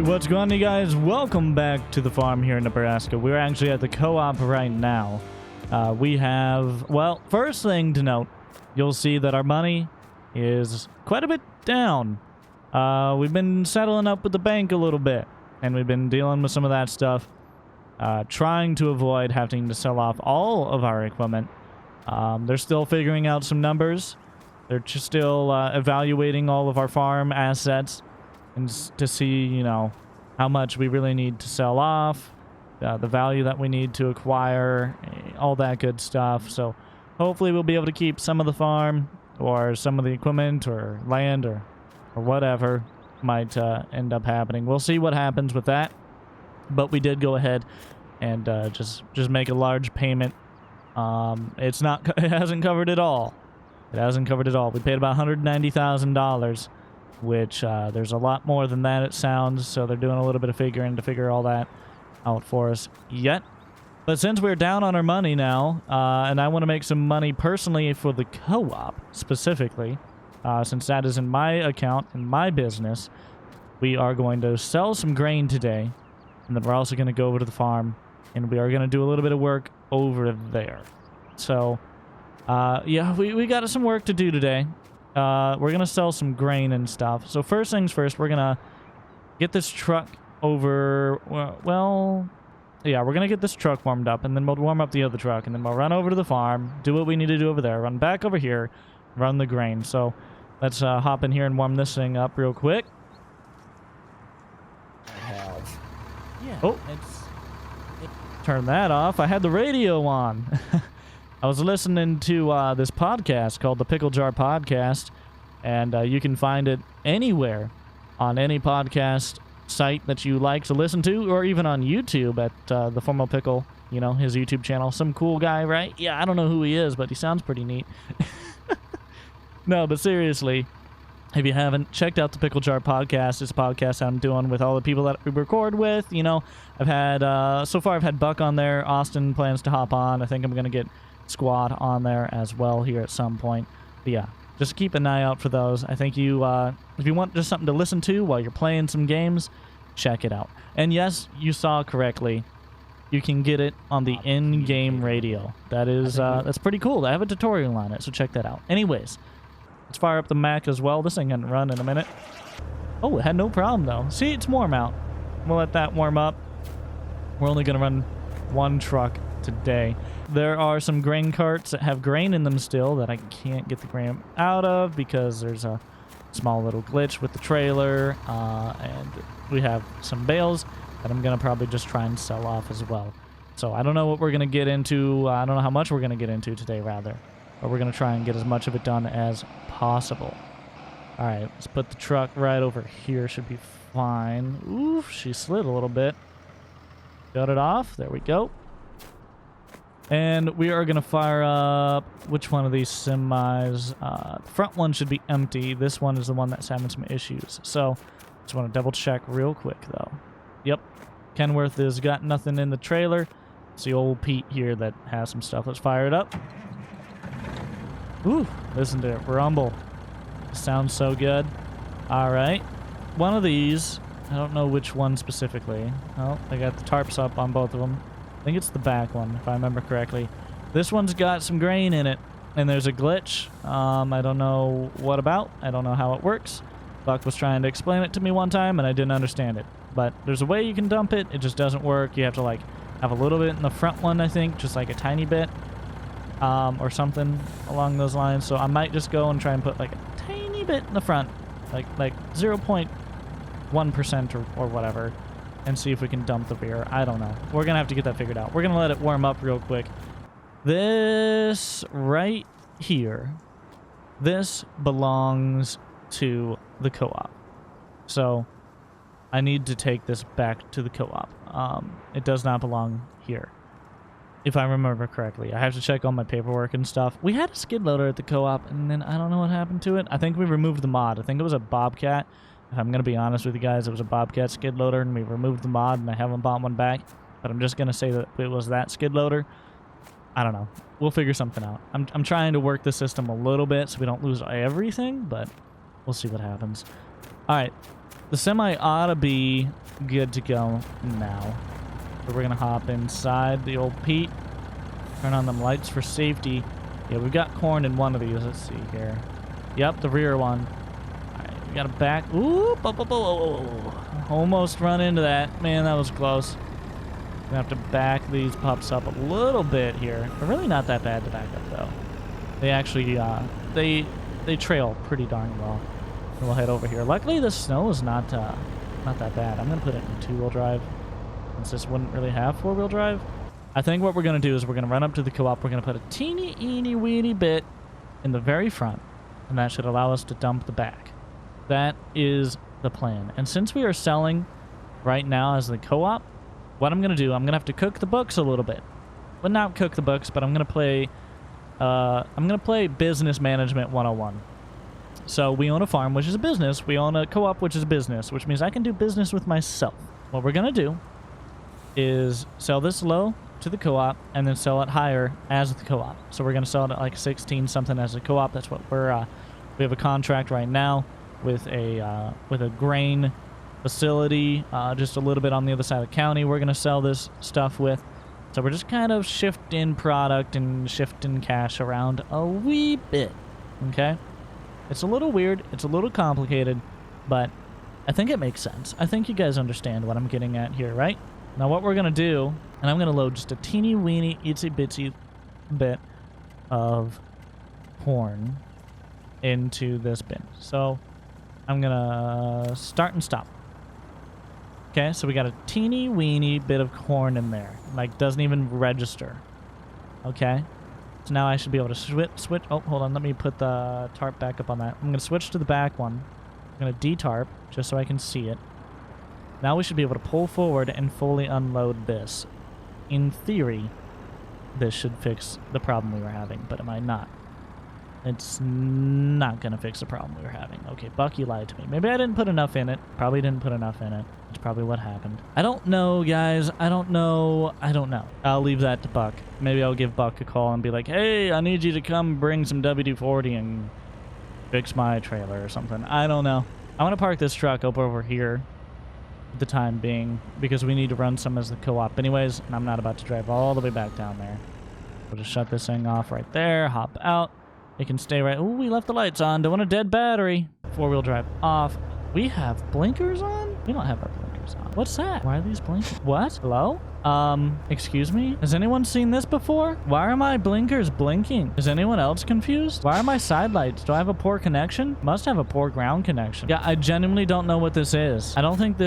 What's going on, you guys? Welcome back to the farm here in Nebraska. We're actually at the co-op right now. We have, well, first thing to note, you'll see that our money is quite a bit down. We've been settling up with the bank a little bit, and we've been dealing with some of that stuff, trying to avoid having to sell off all of our equipment. They're still figuring out some numbers. They're just still evaluating all of our farm assets and to see, you know, how much we really need to sell off, the value that we need to acquire, all that good stuff. So hopefully we'll be able to keep some of the farm or some of the equipment or land or whatever might end up happening. We'll see what happens with that. But we did go ahead and just make a large payment. It hasn't covered it all. It hasn't covered it all. We paid about $190,000. Which there's a lot more than that, it sounds, so they're doing a little bit of figuring to figure all that out for us yet. But since we're down on our money now, and I want to make some money personally for the co-op specifically, since that is in my account, in my business, we are going to sell some grain today, and then we're also going to go over to the farm, and we are going to do a little bit of work over there. So, yeah, we got some work to do today. We're going to sell some grain and stuff. So first things first, we're going to get this truck over, well, yeah, we're going to get this truck warmed up, and then we'll warm up the other truck, and then we'll run over to the farm, do what we need to do over there, run back over here, run the grain. So let's hop in here and warm this thing up real quick. I have. Yeah. Oh, turn that off. I had the radio on. I was listening to this podcast called the Pickle Jar Podcast, and you can find it anywhere on any podcast site that you like to listen to, or even on YouTube at TheFormalPickle, you know, his YouTube channel. Some cool guy, right? Yeah, I don't know who he is, but he sounds pretty neat. No, but seriously, if you haven't checked out the Pickle Jar Podcast, it's a podcast I'm doing with all the people that we record with. You know, I've had, so far I've had Buck on there. Austin plans to hop on. I think I'm going to get Squad on there as well here at some point. But yeah, just keep an eye out for those. I think you, if you want just something to listen to while you're playing some games, check it out. And yes, you saw correctly. You can get it on the in-game radio. That is, that's pretty cool. I have a tutorial on it, so check that out. Anyways, let's fire up the Mac as well. This thing can run in a minute. Oh, it had no problem though. See, it's warm out. We'll let that warm up. We're only gonna run one truck today. There are some grain carts that have grain in them still that I can't get the grain out of because there's a small little glitch with the trailer, and we have some bales that I'm gonna probably just try and sell off as well. So I don't know what we're gonna get into. I don't know how much we're gonna get into today, rather, but we're gonna try and get as much of it done as possible. All right, let's put the truck right over here. Should be fine. Oof, she slid a little bit. Got it off. There we go. And we are going to fire up which one of these semis. The front one should be empty. This one is the one that's having some issues. So just want to double check real quick, though. Yep. Kenworth has got nothing in the trailer. It's the old Pete here that has some stuff. Let's fire it up. Ooh, listen to it rumble. Sounds so good. All right. One of these, I don't know which one specifically. Oh, I got the tarps up on both of them. I think it's the back one, if I remember correctly. This one's got some grain in it, and there's a glitch. I don't know what about. I don't know how it works. Buck was trying to explain it to me one time, and I didn't understand it. But there's a way you can dump it. It just doesn't work. You have to, like, have a little bit in the front one, I think, just like a tiny bit, or something along those lines. So I might just go and try and put, like, a tiny bit in the front, like 0.1% or whatever, and see if we can dump the rear. I don't know. We're going to have to get that figured out. We're going to let it warm up real quick. This right here, this belongs to the co-op. So I need to take this back to the co-op. It does not belong here, if I remember correctly. I have to check all my paperwork and stuff. We had a skid loader at the co-op, and then I don't know what happened to it. I think we removed the mod. I think it was a Bobcat. If I'm going to be honest with you guys, it was a Bobcat skid loader, and we removed the mod, and I haven't bought one back. But I'm just going to say that it was that skid loader. I don't know. We'll figure something out. I'm trying to work the system a little bit so we don't lose everything, but we'll see what happens. All right. The semi ought to be good to go now. So we're going to hop inside the old Pete. Turn on them lights for safety. Yeah, we've got corn in one of these. Let's see here. Yep, the rear one. All right, we got to back. Ooh, almost run into that. Man, that was close. We have to back these pups up a little bit here. They're really not that bad to back up, though. They actually, they trail pretty darn well. We'll head over here. Luckily, the snow is not that bad. I'm going to put it in two-wheel drive, since this wouldn't really have four-wheel drive. I think what we're going to do is we're going to run up to the co-op. We're going to put a teeny-weeny bit in the very front, and that should allow us to dump the back. That is the plan. And since we are selling right now as the co-op, what I'm going to do, I'm going to have to cook the books a little bit. Well, not cook the books, but I'm going to play Business Management 101. So we own a farm, which is a business. We own a co-op, which is a business, which means I can do business with myself. What we're going to do is sell this low to the co-op and then sell it higher as the co-op. So we're going to sell it at like 16 something as a co-op. That's what we have a contract right now with a grain facility just a little bit on the other side of the county we're going to sell this stuff with. So we're just kind of shifting product and shifting cash around a wee bit. Okay? It's a little weird. It's a little complicated, but I think it makes sense. I think you guys understand what I'm getting at here, right? Now what we're going to do, and I'm going to load just a teeny weeny itsy bitsy bit of corn into this bin. So I'm going to start and stop. Okay, so we got a teeny weeny bit of corn in there. Like, doesn't even register. Okay. So now I should be able to switch. Oh, hold on. Let me put the tarp back up on that. I'm going to switch to the back one. I'm going to de-tarp just so I can see it. Now we should be able to pull forward and fully unload this. In theory, this should fix the problem we were having, but it might not. It's not going to fix the problem we were having. Okay, Buck, you lied to me. Maybe I didn't put enough in it. Probably didn't put enough in it. That's probably what happened. I don't know, guys. I don't know. I'll leave that to Buck. Maybe I'll give Buck a call and be like, hey, I need you to come bring some WD-40 and fix my trailer or something. I don't know. I'm going to park this truck up over here for the time being because we need to run some as the co-op anyways, and I'm not about to drive all the way back down there. We'll just shut this thing off right there, hop out. It can stay right. Oh, we left the lights on. Don't want a dead battery. Four-wheel drive off. We have blinkers on? We don't have our blinkers on. What's that? Why are these blinking? What? Hello? Excuse me? Has anyone seen this before? Why are my blinkers blinking? Is anyone else confused? Why are my side lights? Do I have a poor connection? Must have a poor ground connection. Yeah, I genuinely don't know what this is. I don't think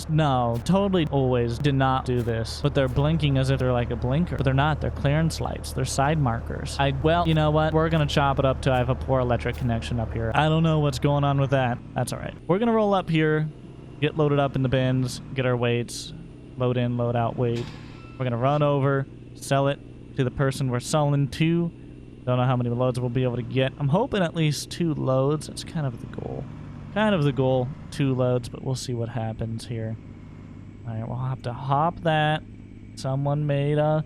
no, totally always did not do this. But they're blinking as if they're like a blinker. But they're not. They're clearance lights. They're side markers. Well, you know what? We're gonna chop it up to I have a poor electric connection up here. I don't know what's going on with that. That's all right. We're gonna roll up here, get loaded up in the bins, get our weights, load in, load out, weight. We're gonna run over, sell it to the person we're selling to. Don't know how many loads we'll be able to get. I'm hoping at least 2 loads. That's kind of the goal. 2 loads, but we'll see what happens here. All right, we'll have to hop that. Someone made a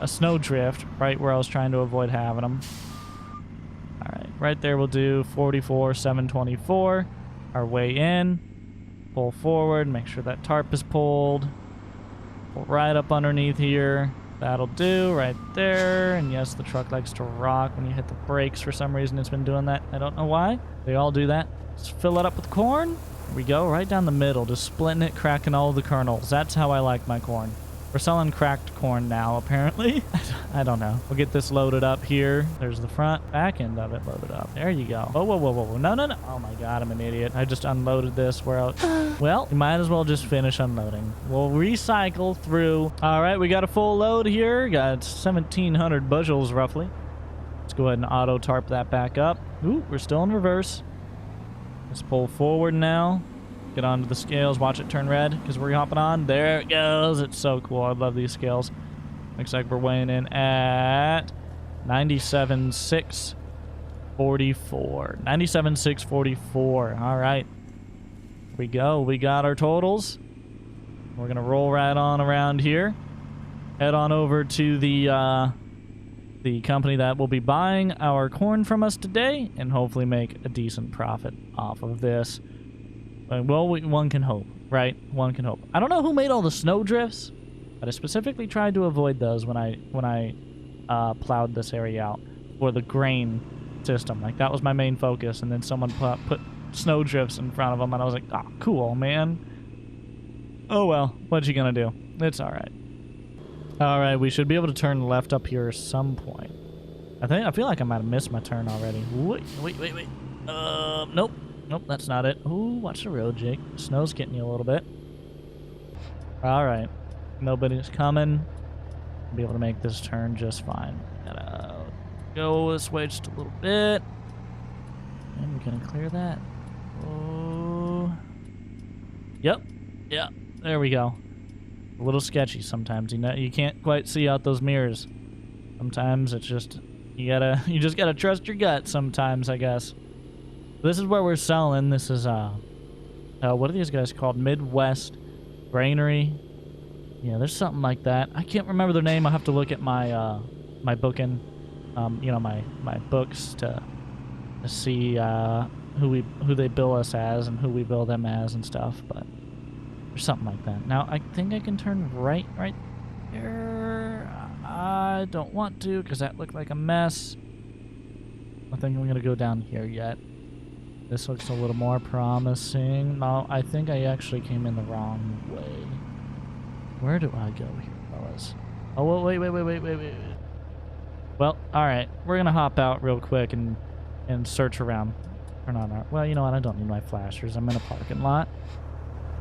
snow drift right where I was trying to avoid having them. All right, right there we'll do 44,724. Our way in. Pull forward, make sure that tarp is pulled. Pull right up underneath here. That'll do right there. And yes, the truck likes to rock when you hit the brakes. For some reason, it's been doing that. I don't know why. They all do that. Let's fill it up with corn. Here we go, right down the middle, just splitting it, cracking all the kernels. That's how I like my corn. We're selling cracked corn now, apparently. I don't know. We'll get this loaded up here. There's the front, back end of it loaded up. There you go. Whoa, whoa, whoa, whoa. No, no, no. Oh my God, I'm an idiot. I just unloaded this. Well, you might as well just finish unloading. We'll recycle through. All right, we got a full load here. Got 1,700 bushels roughly. Let's go ahead and auto tarp that back up. Ooh, we're still in reverse. Let's pull forward now. Get onto the scales. Watch it turn red because we're hopping on. There it goes. It's so cool. I love these scales. Looks like we're weighing in at 97,644. 97,644. All right. Here we go. We got our totals. We're going to roll right on around here. Head on over to the the company that will be buying our corn from us today and hopefully make a decent profit off of this. Well, one can hope, right? One can hope. I don't know who made all the snow drifts, but I specifically tried to avoid those when I plowed this area out for the grain system. Like, that was my main focus, and then someone put snow drifts in front of them, and I was like, oh, cool, man. Oh, well, what you gonna do? It's all right. All right, we should be able to turn left up here at some point. I feel like I might have missed my turn already. Wait. Nope. Nope, that's not it. Ooh, watch the road, Jake. Snow's getting you a little bit. All right. Nobody's coming. I'll be able to make this turn just fine. Gotta go this way just a little bit. And we're gonna clear that. Oh. Yep. Yeah. There we go. A little sketchy sometimes. You know, you can't quite see out those mirrors. Sometimes it's just you just gotta trust your gut sometimes, I guess. This is where we're selling. This is what are these guys called? Midwest Granary. Yeah, there's something like that. I can't remember their name. I'll have to look at my my booking, you know, my books to see who they bill us as and who we bill them as and stuff. But there's something like that. Now I think I can turn right there. I don't want to because that looked like a mess. I think I'm gonna go down here yet. This looks a little more promising. No, I think I actually came in the wrong way. Where do I go here, fellas? Oh, wait. Well, alright. We're gonna hop out real quick and search around. Turn on our... Well, you know what? I don't need my flashers. I'm in a parking lot.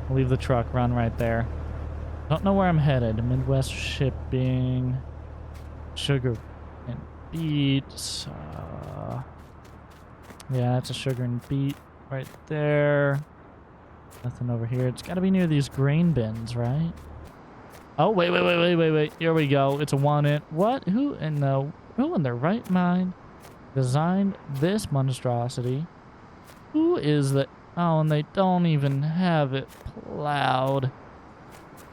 I'll leave the truck run right there. Don't know where I'm headed. Midwest Shipping. Sugar and beets. Yeah, that's a sugar and beet right there. Nothing over here. It's got to be near these grain bins, right? Oh, wait. Here we go. It's a one-in. What? Who in their right mind designed this monstrosity? Who is the... Oh, and they don't even have it plowed.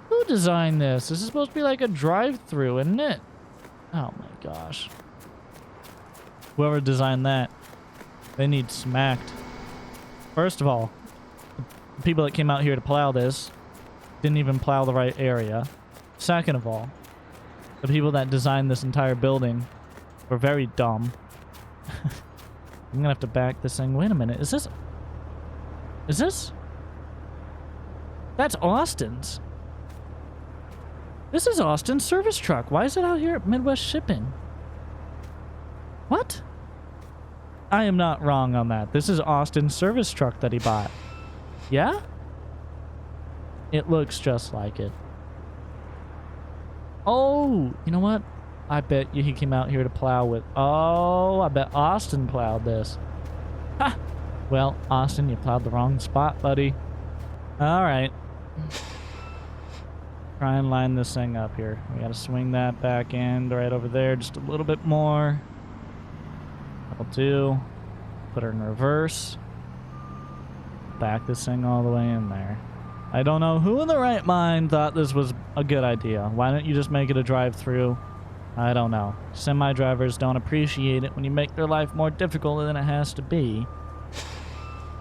Who designed this? This is supposed to be like a drive-through, isn't it? Oh, my gosh. Whoever designed that, they need smacked. First of all, the people that came out here to plow this didn't even plow the right area. Second of all, the people that designed this entire building were very dumb. I'm gonna have to back this thing. Wait a minute. Is this... That's Austin's. This is Austin's service truck. Why is it out here at Midwest Shipping? What? I am not wrong on that. This is Austin's service truck that he bought. Yeah? It looks just like it. Oh, you know what? I bet you he came out here to plow with... Oh, I bet Austin plowed this. Ha! Well, Austin, you plowed the wrong spot, buddy. All right. Try and line this thing up here. We gotta swing that back end right over there just a little bit more. That'll do. Put her in reverse. Back this thing all the way in there. I don't know who in the right mind thought this was a good idea. Why don't you just make it a drive-through? I don't know. Semi-drivers don't appreciate it when you make their life more difficult than it has to be.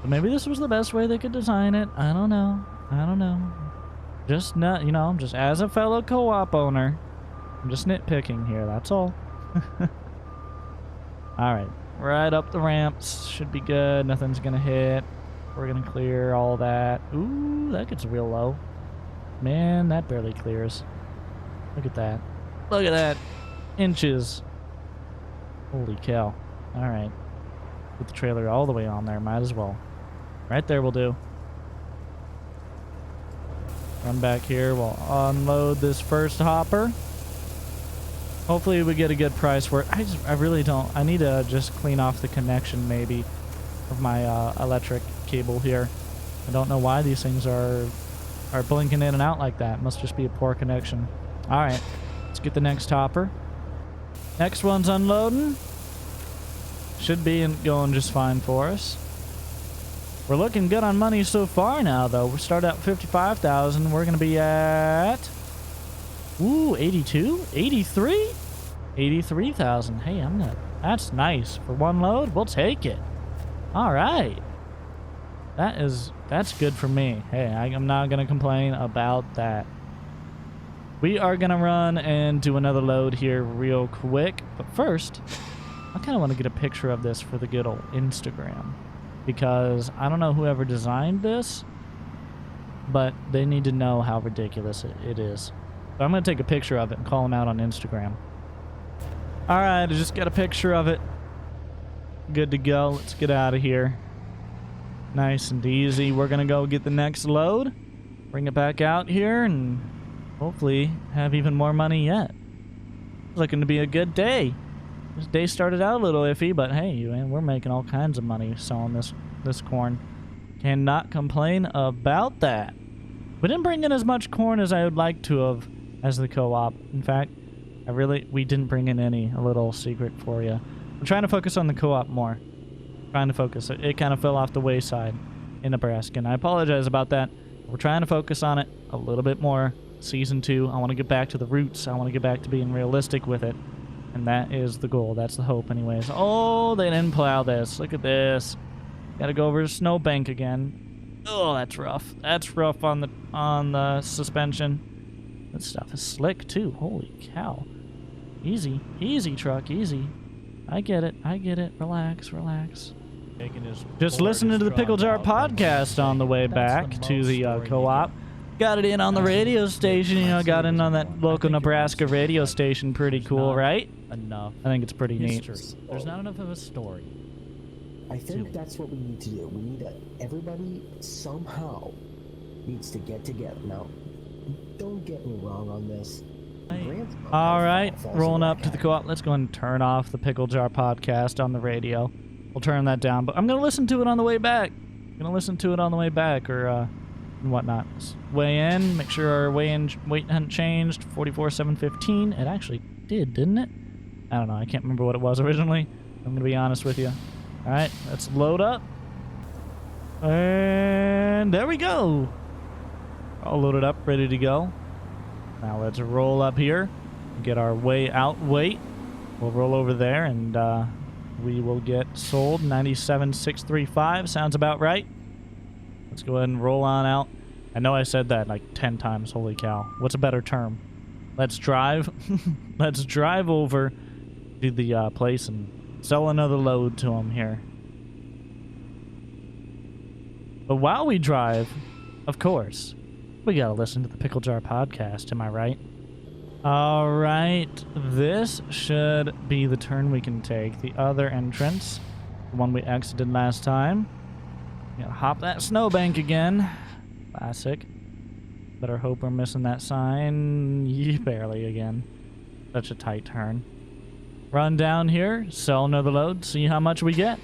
But maybe this was the best way they could design it. I don't know. Just not, you know, just as a fellow co-op owner, I'm just nitpicking here, that's all. Alright, right up the ramps. Should be good. Nothing's gonna hit. We're gonna clear all that. Ooh, that gets real low. Man, that barely clears. Look at that. Look at that. Inches. Holy cow. Alright. Put the trailer all the way on there. Might as well. Right there will do. Run back here. We'll unload this first hopper. Hopefully we get a good price for it. I really don't. I need to just clean off the connection maybe of my electric cable here. I don't know why these things are blinking in and out like that. Must just be a poor connection. All right, let's get the next hopper. Next one's unloading. Should be going just fine for us. We're looking good on money so far now, though. We started at 55,000. We're gonna be at 82, 83. 83,000. Hey, that's nice. For one load, we'll take it. All right. That's good for me. Hey, I'm not going to complain about that. We are going to run and do another load here real quick. But first, I kind of want to get a picture of this for the good old Instagram. Because I don't know whoever designed this, but they need to know how ridiculous it is. So I'm going to take a picture of it and call them out on Instagram. All right, I just got a picture of it. Good to go. Let's get out of here. Nice and easy. We're going to go get the next load, bring it back out here, and hopefully have even more money yet. Looking to be a good day. This day started out a little iffy, but hey, man, we're making all kinds of money selling this corn. Cannot complain about that. We didn't bring in as much corn as I would like to have as the co-op. In fact, we didn't bring in any. A little secret for you. I'm trying to focus on the co-op more. Trying to focus. It kind of fell off the wayside in Nebraska, and I apologize about that. We're trying to focus on it a little bit more. Season 2, I want to get back to the roots. I want to get back to being realistic with it. And that is the goal. That's the hope anyways. Oh, they didn't plow this. Look at this. Gotta go over the snowbank again. Oh, that's rough. That's rough on the suspension. This stuff is slick too. Holy cow. Easy. Easy, truck. Easy. I get it. I get it. Relax. Relax. Just listening to the Pickle Jar podcast on the way back to the co-op. Got it in on the radio station, you know, got in on that local Nebraska radio station. Pretty cool, right? Enough. I think it's pretty neat. There's not enough of a story. I think that's what we need to do. We need to, everybody somehow needs to get together. Now, don't get me wrong on this. All right, rolling up to the co-op. Let's go and turn off the Pickle Jar podcast on the radio. We'll turn that down, but I'm going to listen to it on the way back. I'm going to listen to it on the way back, or, and whatnot. Let's weigh in, make sure our weight hadn't changed. 44,715. It actually did, didn't it? I don't know. I can't remember what it was originally. I'm going to be honest with you. All right, let's load up. And there we go. All loaded up, ready to go. Now let's roll up here, get our way out weight. We'll roll over there, and we will get sold. 97,635 sounds about right. Let's go ahead and roll on out. I know I said that like 10 times. Holy cow. What's a better term? Let's drive. Let's drive over to the place and sell another load to them here. But while we drive, of course, we gotta listen to the Pickle Jar podcast. Am I right? All right. This should be the turn we can take. The other entrance, the one we exited last time. Gotta hop that snowbank again. Classic. Better hope we're missing that sign. Barely again. Such a tight turn. Run down here, sell another load, see how much we get.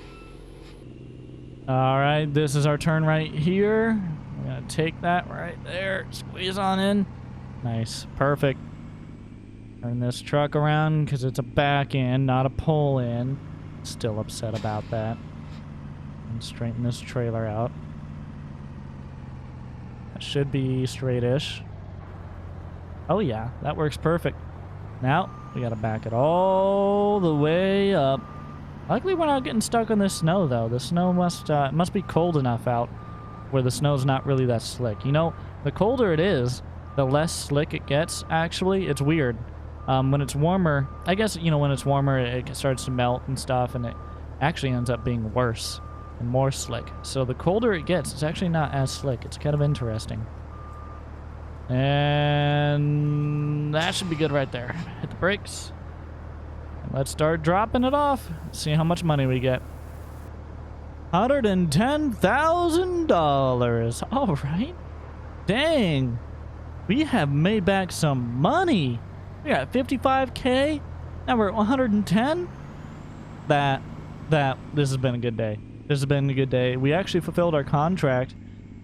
Alright, this is our turn right here. We're gonna take that right there. Squeeze on in. Nice. Perfect. Turn this truck around because it's a back end, not a pull in. Still upset about that. And straighten this trailer out. That should be straight-ish. Oh yeah, that works perfect. Now, we gotta back it all the way up. Luckily we're not getting stuck on this snow though. The snow must be cold enough out where the snow's not really that slick. You know, the colder it is, the less slick it gets, actually. It's weird. When it's warmer, I guess, you know, when it's warmer it starts to melt and stuff, and it actually ends up being worse and more slick. So the colder it gets, it's actually not as slick. It's kind of interesting. And that should be good right there. Hit the brakes. And let's start dropping it off. See how much money we get. $110,000. All right. Dang. We have made back some money. We got 55K. Now we're at 110. This has been a good day. This has been a good day. We actually fulfilled our contract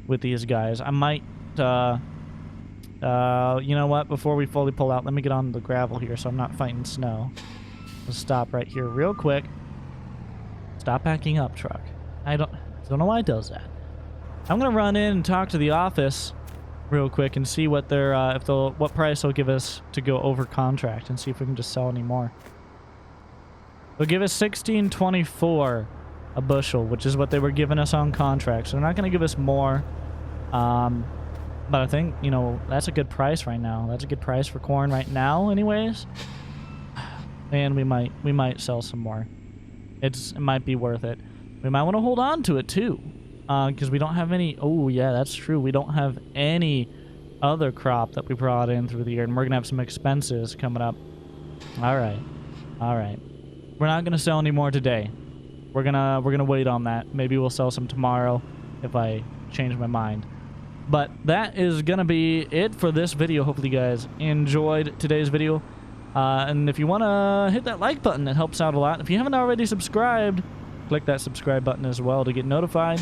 with these guys. I might, you know what? Before we fully pull out, let me get on the gravel here so I'm not fighting snow. Let's stop right here real quick. Stop backing up, truck. I don't know why it does that. I'm gonna run in and talk to the office real quick and see what their what price they'll give us to go over contract, and see if we can just sell any more. They'll give us $16.24 a bushel, which is what they were giving us on contract. So they're not going to give us more. But I think, you know, that's a good price right now. That's a good price for corn right now anyways. And we might sell some more. It might be worth it. We might want to hold on to it too. Because we don't have any... Oh, yeah, that's true. We don't have any other crop that we brought in through the year. And we're going to have some expenses coming up. All right. All right. We're not going to sell any more today. We're gonna wait on that. Maybe we'll sell some tomorrow if I change my mind. But that is gonna be it for this video. Hopefully you guys enjoyed today's video. And if you want to hit that like button, it helps out a lot. If you haven't already subscribed, click that subscribe button as well to get notified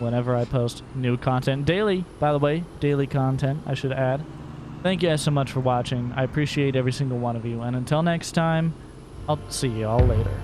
whenever I post new content. Daily, by the way. Daily content, I should add. Thank you guys so much for watching. I appreciate every single one of you. And until next time, I'll see you all later.